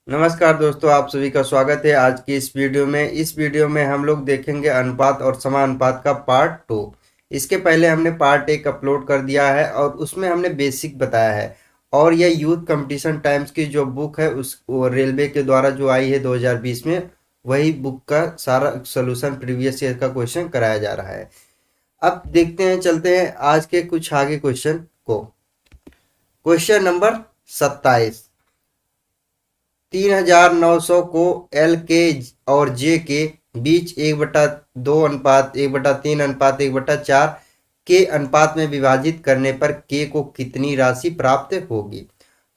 नमस्कार दोस्तों, आप सभी का स्वागत है आज की इस वीडियो में। इस वीडियो में हम लोग देखेंगे अनुपात और समानुपात का पार्ट 2। इसके पहले हमने पार्ट 1 अपलोड कर दिया है और उसमें हमने बेसिक बताया है। और यह यूथ कंपटीशन टाइम्स की जो बुक है उस वो रेलवे के द्वारा जो आई है 2020 में, वही बुक का सारा सोल्यूशन प्रीवियस ईयर का क्वेश्चन कराया जा रहा है। अब देखते हैं, चलते हैं आज के कुछ आगे क्वेश्चन को। Question number 27। 3900 को एल के और जे के बीच 1/2 अनुपात 1/3 अनुपात 1/4 के अनुपात में विभाजित करने पर के को कितनी राशि प्राप्त होगी।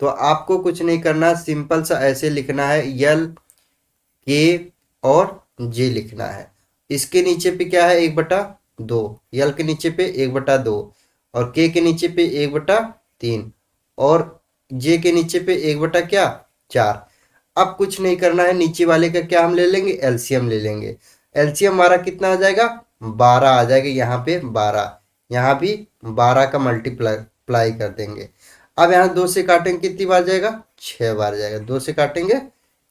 तो आपको कुछ नहीं करना, सिंपल सा ऐसे लिखना है, एल के और जे लिखना है। इसके नीचे पे क्या है 1/2, एल के नीचे पे 1/2 और के नीचे पे 1/3 और जे के नीचे पे 1/4। अब कुछ नहीं करना है, नीचे वाले का क्या हम ले लेंगे, एलसीएम ले लेंगे। एलसीएम हमारा कितना आ जाएगा, 12 आ जाएगा। यहाँ पे 12, यहाँ भी 12 का मल्टीप्लाई कर देंगे। अब यहाँ 2 से काटेंगे कितनी बार जाएगा, 6 बार जाएगा। 2 से काटेंगे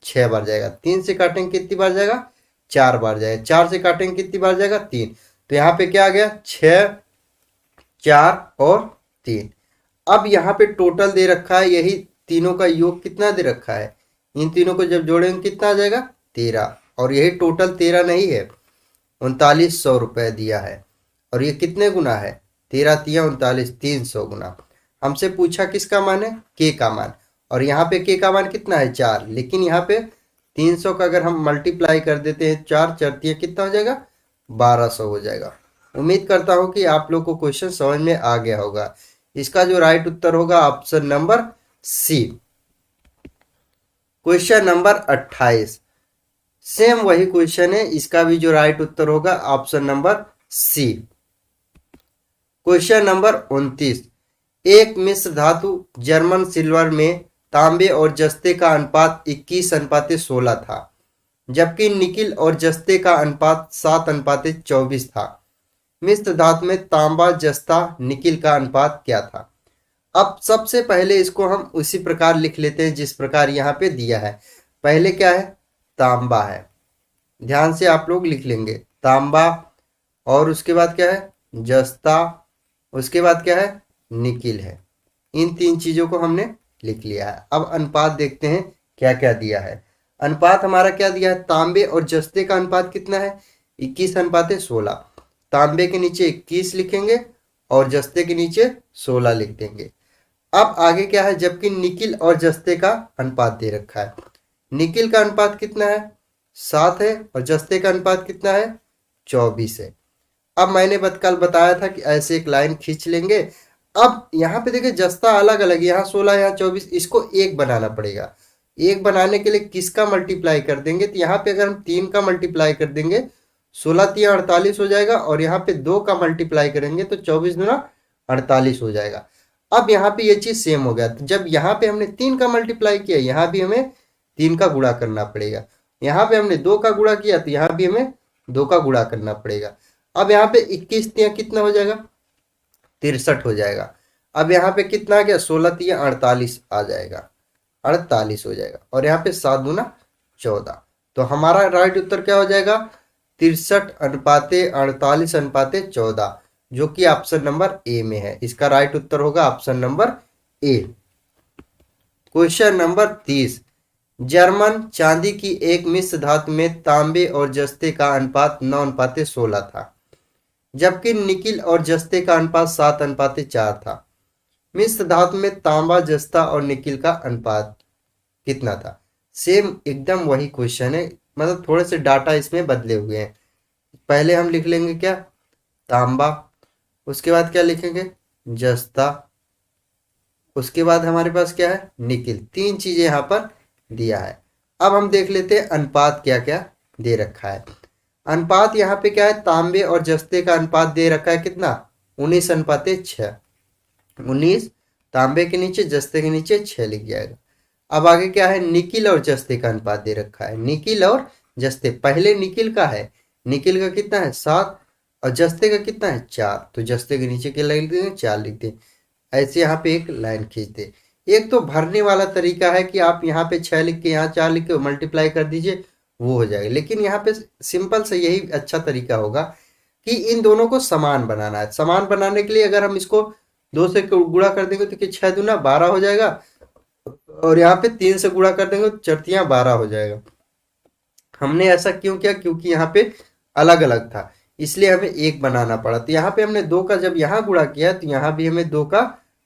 6 बार जाएगा। 3 से काटेंगे कितनी बार जाएगा, 4 बार जाएगा। 4 से काटेंगे कितनी बार जाएगा, 3। तो यहाँ पे क्या आ गया, 6, 4 और 3। अब यहाँ पे टोटल दे रखा है, यही तीनों का योग कितना दे रखा है, इन तीनों को जब जोड़ेंगे कितना आ जाएगा, 13। और यही टोटल 13 नहीं है, 3900 रुपये दिया है। और ये कितने गुना है, 13 तिया 39, 300 गुना। हमसे पूछा किसका मान है, के का मान। और यहाँ पे के का मान कितना है, 4। लेकिन यहाँ पे 300 का अगर हम मल्टीप्लाई कर देते हैं, 4 चरतियाँ कितना हो जाएगा, 1200 हो जाएगा। उम्मीद करता हूँ कि आप लोग को क्वेश्चन समझ में आ गया होगा। इसका जो राइट उत्तर होगा option number C. Question number 28। Same वही क्वेश्चन है, इसका भी जो राइट उत्तर होगा option number C. Question number 29। एक मिश्र धातु जर्मन सिल्वर में तांबे और जस्ते का अनुपात 21:16 था, जबकि निकिल और जस्ते का अनुपात 7:24 था। मिश्र धातु में तांबा जस्ता निकिल का अनुपात क्या था। अब सबसे पहले इसको हम उसी प्रकार लिख लेते हैं जिस प्रकार यहाँ पे दिया है। पहले क्या है, तांबा है, ध्यान से आप लोग लिख लेंगे, तांबा। और उसके बाद क्या है, जस्ता। उसके बाद क्या है, निकिल है। इन 3 चीजों को हमने लिख लिया है। अब अनुपात देखते हैं क्या क्या दिया है। अनुपात हमारा क्या दिया है, तांबे और जस्ते का अनुपात कितना है, 21:16। तांबे के नीचे 21 लिखेंगे और जस्ते के नीचे 16 लिख देंगे। अब आगे क्या है, जबकि निकिल और जस्ते का अनुपात दे रखा है। निकिल का अनुपात कितना है, 7 है और जस्ते का अनुपात कितना है, 24 है। अब मैंने कल बताया था कि ऐसे एक लाइन खींच लेंगे। अब यहाँ पे देखिए जस्ता अलग अलग, यहाँ 16 यहाँ 24, इसको एक बनाना पड़ेगा। एक बनाने के लिए किसका मल्टीप्लाई कर देंगे, तो यहाँ पे अगर हम 3 का मल्टीप्लाई कर देंगे, 16 तिया 48 हो जाएगा। और यहाँ पे 2 का मल्टीप्लाई करेंगे तो 24 दूना 48 हो जाएगा। अब यहाँ पे ये चीज सेम हो गया। तो जब यहाँ पे हमने 3 का मल्टीप्लाई किया, यहाँ भी हमें 3 का गुणा करना पड़ेगा। यहाँ पे हमने 2 का गुणा किया तो यहाँ भी हमें 2 का गुणा करना पड़ेगा। अब यहाँ पे 21 तिया कितना हो जाएगा, 63 हो जाएगा। अब यहाँ पे कितना आ गया, 16 तिया 48 आ जाएगा, 48 हो जाएगा। और यहाँ पे 7 दूना 14। तो हमारा राइट उत्तर क्या हो जाएगा, 63:48:14, जो कि ऑप्शन नंबर ए में है। इसका राइट उत्तर होगा option number A. Question number 30। German चांदी की एक मिश्र धातु में तांबे और जस्ते का अनुपात 9:16 था, जबकि निकिल और जस्ते का अनुपात 7:4 था। मिश्र धातु में तांबा जस्ता और निकिल का अनुपात कितना था। सेम एकदम वही क्वेश्चन है, मतलब थोड़े से डाटा इसमें बदले हुए हैं। पहले हम लिख लेंगे क्या, तांबा। उसके बाद क्या लिखेंगे, जस्ता। उसके बाद हमारे पास क्या है, निकिल। 3 चीजें यहाँ पर दिया है। अब हम देख लेते हैं अनुपात क्या क्या दे रखा है। अनुपात यहाँ पे क्या है, तांबे और जस्ते का अनुपात दे रखा है कितना, 19:6। 19 तांबे के नीचे जस्ते के नीचे 6 लिख जाएगा। अब आगे क्या है, निकिल और जस्ते का अनुपात दे रखा है। निकिल और जस्ते, पहले निकिल का है, निकिल का कितना है 7 और जस्ते का कितना है 4। तो जस्ते के नीचे क्या लिख देंगे, 4 लिख दें। ऐसे यहाँ पे एक लाइन खींच दे। एक तो भरने वाला तरीका है कि आप यहाँ पे 6 लिख के यहाँ 4 लिख के मल्टीप्लाई कर दीजिए, वो हो जाएगा। लेकिन यहाँ पे सिंपल से यही अच्छा तरीका होगा कि इन दोनों को समान बनाना है। समान बनाने के लिए अगर हम इसको 2 से गुणा कर देंगे तो 6 दूना 12 हो जाएगा, और यहाँ पे 3 से गुणा कर देंगे तो 4 12 हो जाएगा। हमने ऐसा क्यों किया? क्योंकि यहाँ पे अलग अलग था, इसलिए हमें एक बनाना पड़ा। तो यहाँ पे हमने 2 का जब यहाँ गुणा किया तो यहाँ भी हमें 2 का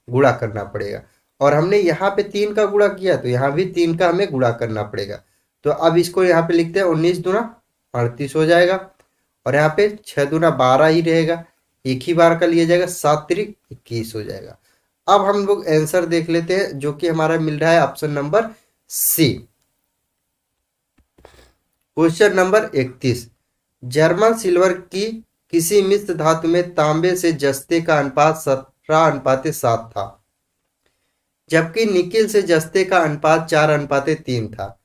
गुणा करना पड़ेगा, और हमने यहाँ पे 3 का गुणा किया तो यहाँ भी 3 का हमें गुणा करना पड़ेगा। तो अब इसको यहाँ पे लिखते हैं 19 दूना 38 हो जाएगा, और यहाँ पे 6 दूना 12 ही रहेगा, एक ही बार का लिया जाएगा, 7 तिरिक 21 हो जाएगा। अब हम लोग आंसर देख लेते हैं, जो कि हमारा मिल रहा है option number C. Question number 31, German silver की किसी मिश्र धातु में तांबे से जस्ते का अनुपात 17:7 था, जबकि निकिल से जस्ते का अनुपात 4:3 था।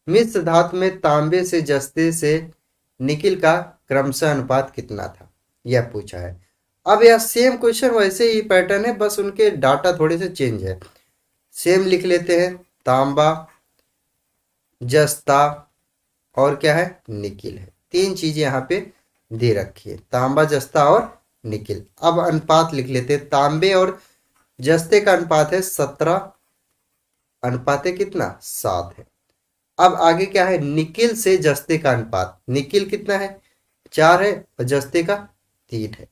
मिश्र धातु में तांबे से जस्ते से निकिल का क्रमशः अनुपात कितना था, यह पूछा है। अब यह सेम क्वेश्चन वैसे ही पैटर्न है, बस उनके डाटा थोड़े से चेंज है। सेम लिख लेते हैं, तांबा, जस्ता और क्या है, निकिल है। 3 चीजें यहाँ पे दे रखी है, तांबा, जस्ता और निकिल। अब अनुपात लिख लेते हैं, तांबे और जस्ते का अनुपात है 17 कितना 7 है। अब आगे क्या है, निकिल से जस्ते का अनुपात, निकिल कितना है 4 है और जस्ते का 3 है।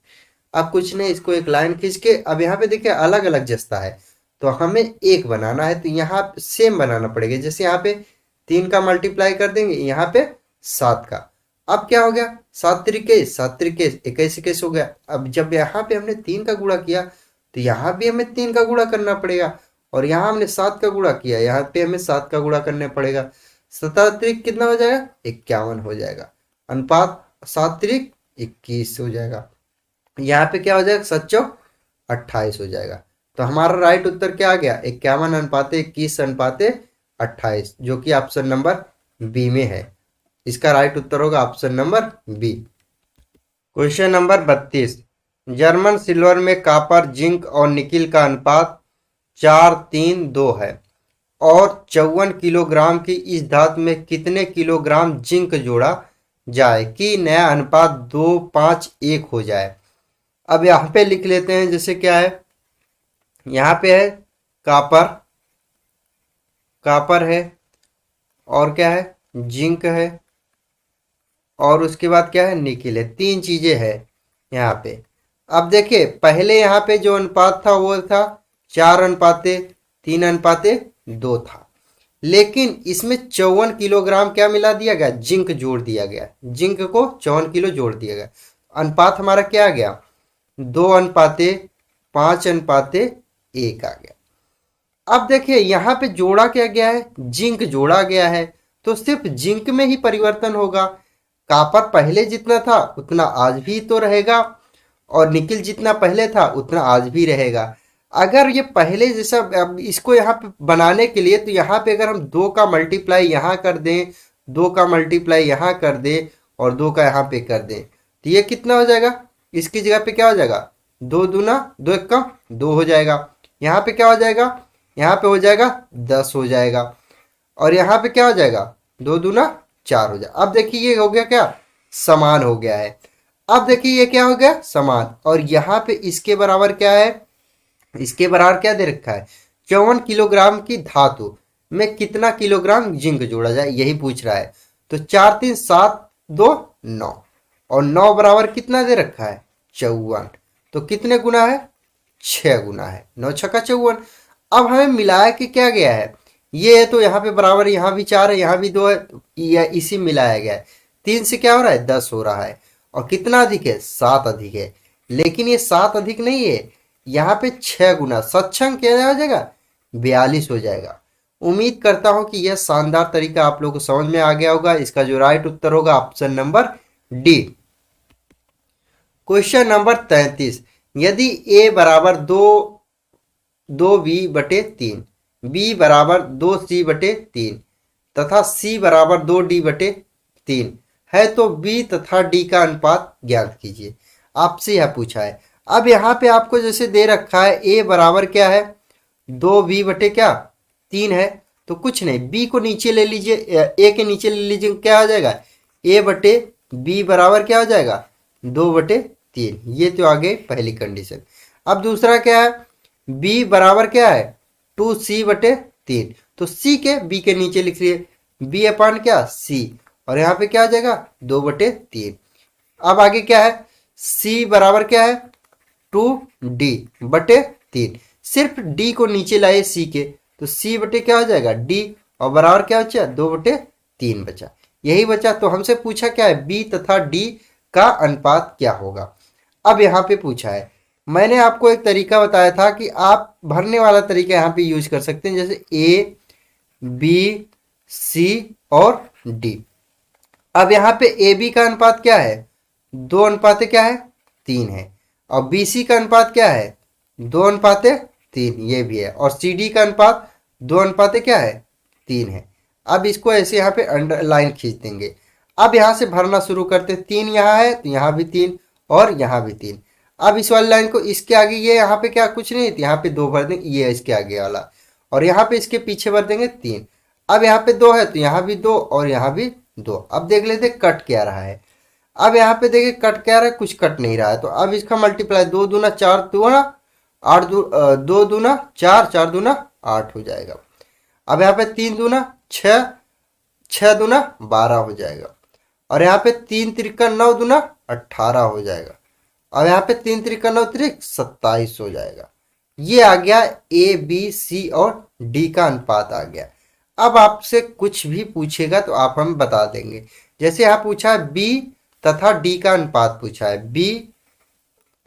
अब कुछ नहीं, इसको एक लाइन खींच के, अब यहाँ पे देखिए अलग अलग जस्ता है तो हमें एक बनाना है, तो यहाँ सेम बनाना पड़ेगा। जैसे यहाँ पे 3 का मल्टीप्लाई कर देंगे, यहाँ पे 7 का। अब क्या हो गया, 7 त्रिके 7 त्रिके 21 21 हो गया। अब जब यहाँ पे हमने 3 का गुणा किया तो यहाँ भी हमें 3 का गुणा करना पड़ेगा, और यहाँ हमने 7 का गुणा किया, यहाँ पे हमें 7 का गुणा करना पड़ेगा। 17 त्रिक कितना हो जाएगा, 51 हो जाएगा। अनुपात 7 त्रिक 21 हो जाएगा। यहाँ पे क्या हो जाएगा, 7 28 हो जाएगा। तो हमारा राइट उत्तर क्या आ गया, 51:21:28, जो कि ऑप्शन नंबर बी में है। इसका राइट उत्तर होगा option number B. Question number 32, German silver में कॉपर, जिंक और निकिल का अनुपात 4:3:2 है, और 54 किलोग्राम की इस धातु में कितने किलोग्राम जिंक जोड़ा जाए कि नया अनुपात 2:5:1 हो जाए। अब यहाँ पे लिख लेते हैं, जैसे क्या है, यहाँ पे है कॉपर, कॉपर है, और क्या है, जिंक है, और उसके बाद क्या है, निकिल है। 3 चीजें है यहाँ पे। अब देखिए पहले यहाँ पे जो अनुपात था वो था 4:3:2 था, लेकिन इसमें 54 किलोग्राम क्या मिला दिया गया, जिंक जोड़ दिया गया। जिंक को 54 किलो जोड़ दिया गया। अनुपात हमारा क्या आ गया, 2:5:1 आ गया। अब देखिए यहाँ पे जोड़ा क्या गया है, जिंक जोड़ा गया है, तो सिर्फ जिंक में ही परिवर्तन होगा। कॉपर पहले जितना था उतना आज भी तो रहेगा, और निकिल जितना पहले था उतना आज भी रहेगा। अगर ये पहले जैसा, अब इसको यहाँ पे बनाने के लिए, तो यहाँ पे अगर हम 2 का मल्टीप्लाई यहाँ कर दें, 2 का मल्टीप्लाई यहाँ कर दें, और 2 का यहाँ पे कर दें, तो ये कितना हो जाएगा, इसकी जगह पे क्या हो जाएगा, 2 दूना 2 1 2 हो जाएगा। यहाँ पे क्या हो जाएगा, यहाँ पे हो जाएगा 10 हो जाएगा, और यहाँ पे क्या हो जाएगा, 2 दूना 4 हो जाएगा। अब देखिए ये हो गया क्या, समान हो गया है। अब देखिए ये क्या हो गया, समान, और यहाँ पे इसके बराबर क्या है, इसके बराबर क्या दे रखा है, 54 किलोग्राम की धातु में कितना किलोग्राम जिंक जोड़ा जाए, यही पूछ रहा है। तो 4 3 7 2 9, और 9 बराबर कितना दे रखा है, 54, तो कितने गुना है, 6 गुना है, 9 6 54। अब हमें मिलाया कि क्या गया है, ये है तो यहाँ पे बराबर, यहाँ भी 4 है, यहाँ भी 2 है, तो इसी मिलाया गया है। 3 से क्या हो रहा है, 10 हो रहा है, और कितना अधिक है, 7 अधिक है। लेकिन ये 7 अधिक नहीं है, यहाँ पे 6 गुना, सक्षम क्या हो जाएगा, 42 हो जाएगा। उम्मीद करता हूं कि यह शानदार तरीका आप लोगों को समझ में आ गया होगा। इसका जो राइट उत्तर होगा option number D. Question number 33, यदि a बराबर 2b/3, b बराबर 2c/3 तथा c बराबर 2d/3 है, तो b तथा d का अनुपात ज्ञात कीजिए। आपसे यह पूछा है। अब यहाँ पे आपको जैसे दे रखा है a बराबर क्या है, 2b बटे क्या 3 है। तो कुछ नहीं, b को नीचे ले लीजिए, a के नीचे ले लीजिए, क्या आ जाएगा a बटे b बराबर क्या हो जाएगा 2/3। ये तो आ गई पहली कंडीशन। अब दूसरा क्या है, b बराबर क्या है 2c/3। तो c के b के नीचे लिख लिए b अपान क्या c, और यहाँ पे क्या आ जाएगा 2/3। अब आगे क्या है, c बराबर क्या है 2d/3। सिर्फ d को नीचे लाए c के, तो c बटे क्या हो जाएगा d, और बराबर क्या बचा 2/3 बचा। यही बचा। तो हमसे पूछा क्या है b तथा d का अनुपात क्या होगा। अब यहाँ पे पूछा है, मैंने आपको एक तरीका बताया था कि आप भरने वाला तरीका यहाँ पे यूज कर सकते हैं, जैसे a b c और d। अब यहाँ पे ए बी का अनुपात क्या है 2 अनुपात क्या है 3 है, और बी सी का अनुपात क्या है 2 अनुपात 3, ये भी है, और सी डी का अनुपात 2 अनुपात क्या है 3 है। अब इसको ऐसे यहाँ पे अंडरलाइन खींच देंगे। अब यहाँ से भरना शुरू करते, 3 यहाँ है तो यहाँ भी 3 और यहाँ भी 3। अब इस वाली लाइन को इसके आगे, ये यहाँ पे क्या कुछ नहीं, यहाँ पे 2 भर देंगे, ये इसके आगे वाला, और यहाँ पे इसके पीछे भर देंगे 3। अब यहाँ पे 2 है तो यहाँ भी 2 और यहाँ भी 2। अब देख लेते कट क्या रहा है। अब यहाँ पे देखिए कट क्या रहा है, कुछ कट नहीं रहा है। तो अब इसका मल्टीप्लाई 2 दूना 4 दूना 8, 2 दूना 4, 4 दूना 8 हो जाएगा। अब यहाँ पे 3 दूना 6, 6 दूना 12 हो जाएगा, और यहाँ पे 3 त्रिका 9 दूना 18 हो जाएगा, और यहाँ पे 3 त्रिका 9 त्रिक 27 हो जाएगा। ये आ गया ए बी सी और डी का अनुपात आ गया। अब आपसे कुछ भी पूछेगा तो आप हम बता देंगे। जैसे यहाँ पूछा है बी तथा डी का अनुपात पूछा है, बी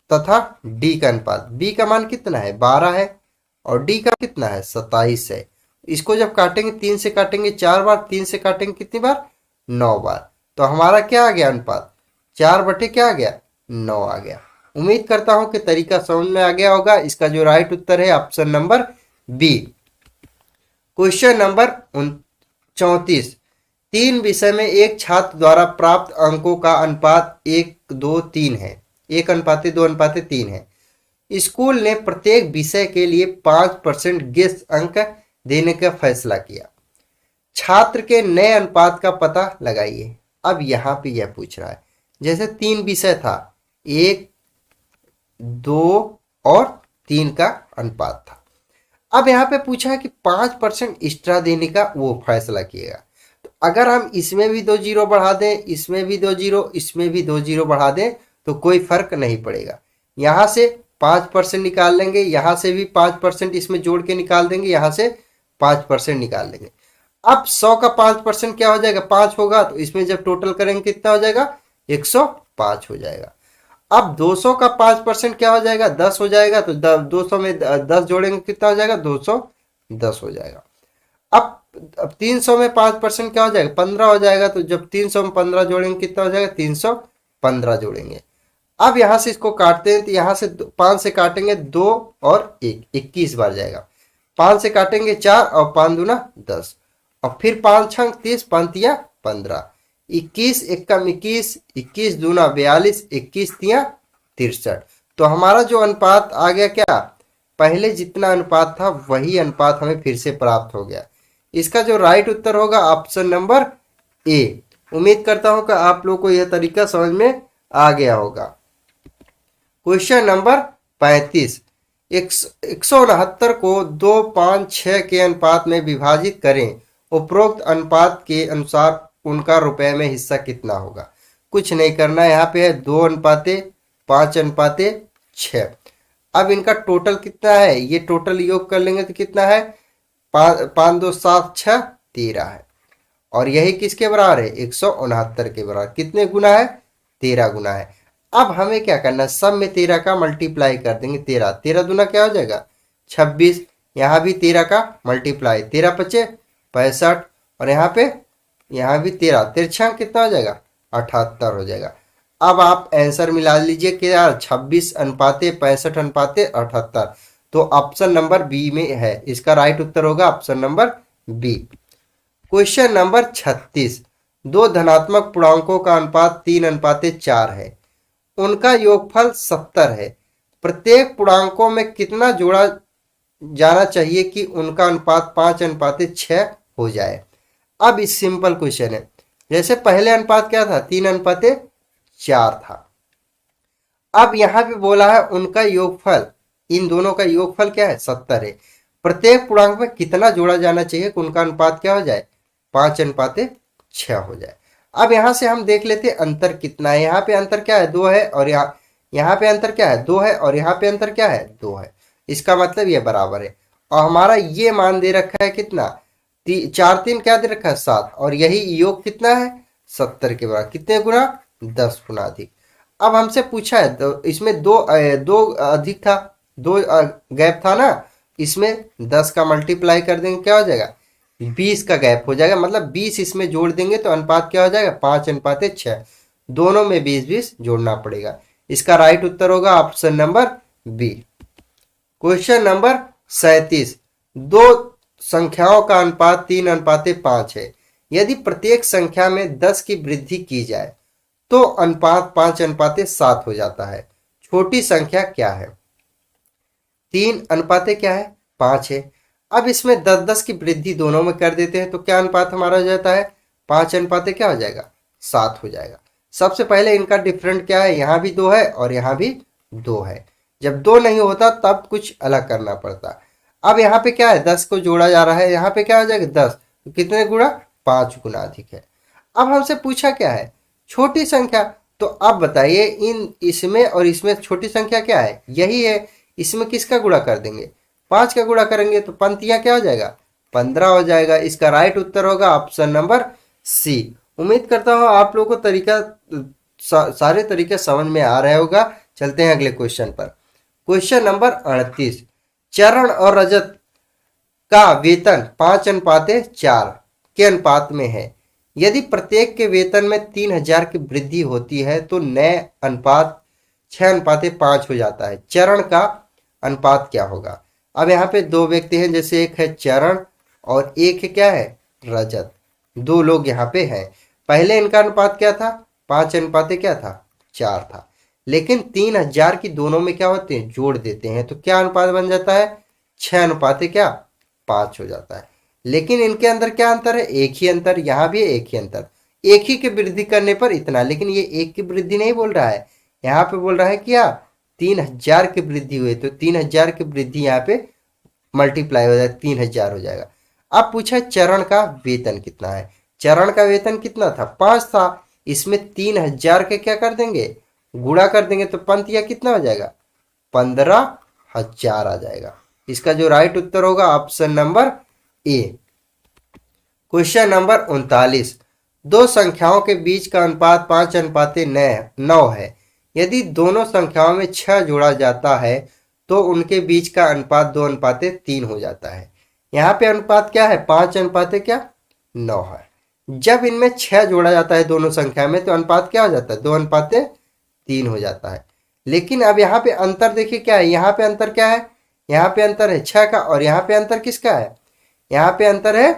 तथा डी का अनुपात, बी का मान कितना है 12 है और डी का कितना है 27 है। इसको जब काटेंगे 3 से काटेंगे 4 बार, 3 से काटेंगे कितनी बार 9 बार। तो हमारा क्या आ गया अनुपात 4 बटे क्या आ गया 9 आ गया। उम्मीद करता हूं कि तरीका समझ में आ गया होगा। इसका जो राइट उत्तर है option number B. Question number 34, 3 विषय में एक छात्र द्वारा प्राप्त अंकों का अनुपात 1:2:3 है, 1:2:3 है। स्कूल ने प्रत्येक विषय के लिए 5% गेस अंक देने का फैसला किया। छात्र के नए अनुपात का पता लगाइए। अब यहाँ पे यह पूछ रहा है, जैसे 3 विषय था, 1, 2 और 3 का अनुपात था। अब यहाँ पे पूछा है कि 5% एक्स्ट्रा देने का वो फैसला किएगा। तो अगर हम इसमें भी 2 जीरो बढ़ा दें, इसमें भी 2 जीरो, इसमें भी 2 जीरो बढ़ा दें तो कोई फर्क नहीं पड़ेगा। यहाँ से 5% निकाल लेंगे, यहाँ से भी 5% इसमें जोड़ के निकाल देंगे, यहाँ से 5% निकाल लेंगे। अब 100 का 5% क्या हो जाएगा 5 होगा, तो इसमें जब टोटल करेंगे कितना हो जाएगा 105 हो जाएगा। अब 200 का 5% क्या हो जाएगा 10 हो जाएगा, तो 200 में 10 जोड़ेंगे कितना हो जाएगा 210 हो जाएगा। अब 300 में 5% क्या हो जाएगा 15 हो जाएगा, तो जब 300 में 15 जोड़ेंगे कितना हो जाएगा 315 जोड़ेंगे। अब यहाँ से इसको काटते हैं, तो यहाँ से 5 से काटेंगे 2 और 1, 21 बार जाएगा। 5 से काटेंगे 4 और 5 दूना 10, और फिर 5 छंग 30, 5 तिया 15, 21 एकम 21, 21 दूना 42, 21 तिया 63। तो हमारा जो अनुपात आ गया क्या, पहले जितना अनुपात था वही अनुपात हमें फिर से प्राप्त हो गया। इसका जो राइट उत्तर होगा ऑप्शन नंबर ए। उम्मीद करता हूं कि आप लोग को यह तरीका समझ में आ गया होगा। क्वेश्चन नंबर 35, 169 को 2, 5, 6 के अनुपात में विभाजित करें। उपरोक्त अनुपात के अनुसार उनका रुपए में हिस्सा कितना होगा। कुछ नहीं करना है, यहाँ पे है 2:5:6। अब इनका टोटल कितना है, ये टोटल योग कर लेंगे तो कितना है 5 2 7 6 13 है, और यही किसके बराबर है 169 के बराबर। कितने गुना है 13 गुना है। अब हमें क्या करना है, सब में 13 का मल्टीप्लाई कर देंगे। 13 13 दूना क्या हो जाएगा 26, यहाँ भी 13 का मल्टीप्लाई, 13 × 5 = 65, और यहाँ भी 13 तिरछा कितना हो जाएगा 78 हो जाएगा। अब आप आंसर मिला लीजिए कि यार 26:65:78, तो ऑप्शन नंबर बी में है। इसका राइट उत्तर होगा option number B. Question number 36, 2 धनात्मक पूर्णांकों का अनुपात 3:4 है, उनका योगफल 70 है। प्रत्येक पूर्णांकों में कितना जाना चाहिए कि उनका अनुपात 5:6 हो जाए। अब इस सिंपल क्वेश्चन है, जैसे पहले अनुपात क्या था, 3:4 था। अब यहां पे बोला है उनका योगफल, इन दोनों का योगफल क्या है, 70 है। प्रत्येक पूर्णांक में कितना जोड़ा जाना चाहिए कि उनका अनुपात क्या हो जाए, 5:6 हो जाए। अब यहां से हम देख लेते हैं अंतर कितना है। यहाँ पे अंतर क्या है, 2 है, और यहाँ पे अंतर क्या है, 2 है, और यहाँ पे अंतर क्या है, 2 है। इसका मतलब ये बराबर है। और हमारा ये मान दे रखा है कितना, 4 3 क्या दे रखा है, 7, और यही योग कितना है, 70 के बराबर। कितने गुना, 10 गुना अधिक। अब हमसे पूछा है तो इसमें दो अधिक था, दो गैप था ना, इसमें 10 का मल्टीप्लाई कर देंगे, क्या हो जाएगा, 20 का गैप हो जाएगा। मतलब 20 इसमें जोड़ देंगे तो अनुपात क्या हो जाएगा, 5:6। दोनों में 20 जोड़ना पड़ेगा। इसका राइट उत्तर होगा option number B. Question number 37, दो संख्याओं का अनुपात 3:5 है। यदि प्रत्येक संख्या में 10 की वृद्धि की जाए तो अनुपात 5:7 हो जाता है। छोटी संख्या क्या है, 3 क्या है, 5 है। अब इसमें 10 की वृद्धि दोनों में कर देते हैं तो क्या अनुपात हमारा हो जाता है, 5 क्या हो जाएगा, 7 हो जाएगा। सबसे पहले इनका डिफरेंट क्या है, यहाँ भी 2 है और यहाँ भी 2 है। जब 2 नहीं होता तब कुछ अलग करना पड़ता। अब यहाँ पे क्या है, 10 को जोड़ा जा रहा है, यहाँ पे क्या हो जाएगा, 10, तो कितने गुना, 5 गुना अधिक है। अब हमसे पूछा क्या है, छोटी संख्या। तो अब बताइए इन इसमें और इसमें छोटी संख्या क्या है, यही है। इसमें किसका गुणा कर देंगे, 5 का गुणा करेंगे तो पंक्तियां क्या हो जाएगा, 15 हो जाएगा। इसका राइट उत्तर होगा ऑप्शन नंबर सी। उम्मीद करता हूं आप लोगों को तरीका सारे तरीके समझ में आ रहा होगा। चलते हैं अगले क्वेश्चन पर। क्वेश्चन नंबर 38, चरण और रजत का वेतन 5:4 के अनुपात में है। यदि प्रत्येक के वेतन में 3000 की वृद्धि होती है तो नए अनुपात 6:5 हो जाता है। चरण का अनुपात क्या होगा। अब यहाँ पे दो व्यक्ति हैं, जैसे एक है चरण और एक है क्या है, रजत। दो लोग यहाँ पे हैं। पहले इनका अनुपात क्या था, 5:4 था। लेकिन 3000 की दोनों में क्या होते हैं, जोड़ देते हैं तो क्या अनुपात बन जाता है, 6:5 हो जाता है। लेकिन इनके अंदर क्या अंतर है, एक ही अंतर, यहाँ भी एक ही अंतर। एक ही की वृद्धि करने पर इतना, लेकिन ये एक की वृद्धि नहीं बोल रहा है, यहाँ पे बोल रहा है क्या, 3000 की वृद्धि हुई तो 3000 की वृद्धि यहाँ पे मल्टीप्लाई हो जाएगा, 3000 हो जाएगा। अब पूछा चरण का वेतन कितना है। चरण का वेतन कितना था, 5 था। इसमें 3000 के क्या कर देंगे, गुणा कर देंगे तो पंतिया कितना हो जाएगा, 15,000 आ जाएगा। इसका जो राइट उत्तर होगा option number A. Question number 39, दो संख्याओं के बीच का अनुपात 5:9 है। यदि दोनों संख्याओं में 6 जोड़ा जाता है तो उनके बीच का अनुपात 2:3 हो जाता है। यहाँ पे अनुपात क्या है, 5:9 है। जब इनमें 6 जोड़ा जाता है दोनों संख्या में तो अनुपात क्या हो जाता है, 2:3 हो जाता है। लेकिन अब यहाँ पे अंतर देखिए क्या है, यहाँ पे अंतर क्या है, यहाँ पे अंतर है 6 का, और यहाँ पे अंतर किसका है, यहाँ पे अंतर है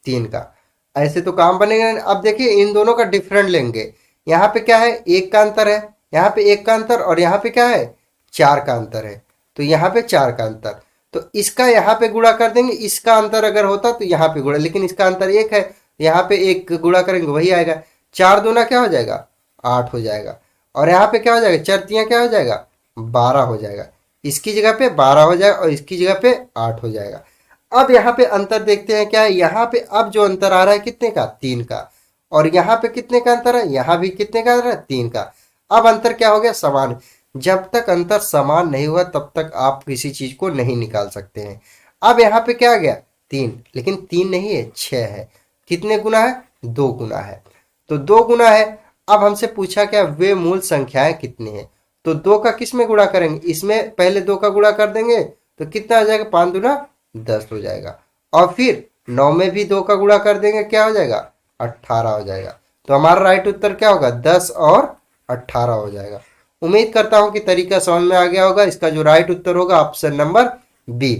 3 का। ऐसे तो काम बनेगा। अब देखिए इन दोनों का डिफरेंट लेंगे। यहाँ पे क्या है, 1 का अंतर है, यहाँ पे 1 का अंतर, और यहाँ पे क्या है, 4 का अंतर है। तो यहाँ पे 4 का अंतर, तो इसका यहाँ पे गुणा कर देंगे। इसका अंतर अगर होता तो यहाँ पे गुणा, लेकिन इसका अंतर 1 है, यहाँ पे 1 गुणा करेंगे वही आएगा। 4 दूना क्या हो जाएगा, 8 हो जाएगा। और यहाँ पे क्या हो जाएगा, 4 तियां क्या हो जाएगा, 12 हो जाएगा। इसकी जगह पे 12 हो जाएगा और इसकी जगह पे 8 हो जाएगा। अब यहाँ पे अंतर देखते हैं क्या है, यहाँ पे अब जो अंतर आ रहा है कितने का, 3 का। और यहाँ पे कितने का अंतर है, यहाँ भी कितने का अंतर है, 3 का। अब अंतर क्या हो गया, समान। जब तक अंतर समान नहीं हुआ तब तक आप किसी चीज को नहीं निकाल सकते हैं। अब यहाँ पे क्या आ गया, 3, लेकिन 3 नहीं है, 6 है। कितने गुना है, 2 गुना है। तो 2 गुना है। अब हमसे पूछा क्या, वे मूल संख्याएं कितनी हैं। तो 2 का किस में गुणा करेंगे, इसमें पहले 2 का गुणा कर देंगे तो कितना आ जाएगा, 5 दूना 10 हो जाएगा। और फिर 9 में भी 2 का गुणा कर देंगे, क्या हो जाएगा, 18 हो जाएगा। तो हमारा राइट उत्तर क्या होगा, 10 और 18 हो जाएगा। उम्मीद करता हूं कि तरीका समझ में आ गया होगा। इसका जो राइट उत्तर होगा option number B.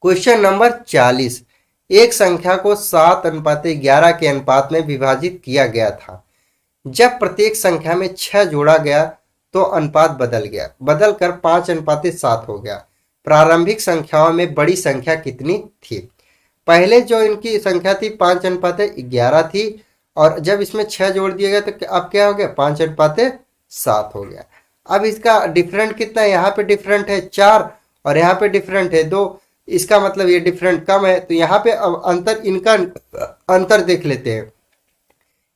Question number 40, एक संख्या को 7:11 के अनुपात में विभाजित किया गया था। जब प्रत्येक संख्या में 6 जोड़ा गया तो अनुपात बदल कर 5:7 हो गया। प्रारंभिक संख्याओं में बड़ी संख्या कितनी थी। पहले जो इनकी संख्या थी 5:11 थी, और जब इसमें 6 जोड़ दिया गया तो अब क्या हो गया, 5:7 हो गया। अब इसका डिफरेंट कितना है, यहाँ पे डिफरेंट है 4 और यहाँ पे डिफरेंट है 2, इसका मतलब ये डिफरेंट कम है। तो यहाँ पे अब अंतर, इनका अंतर देख लेते हैं।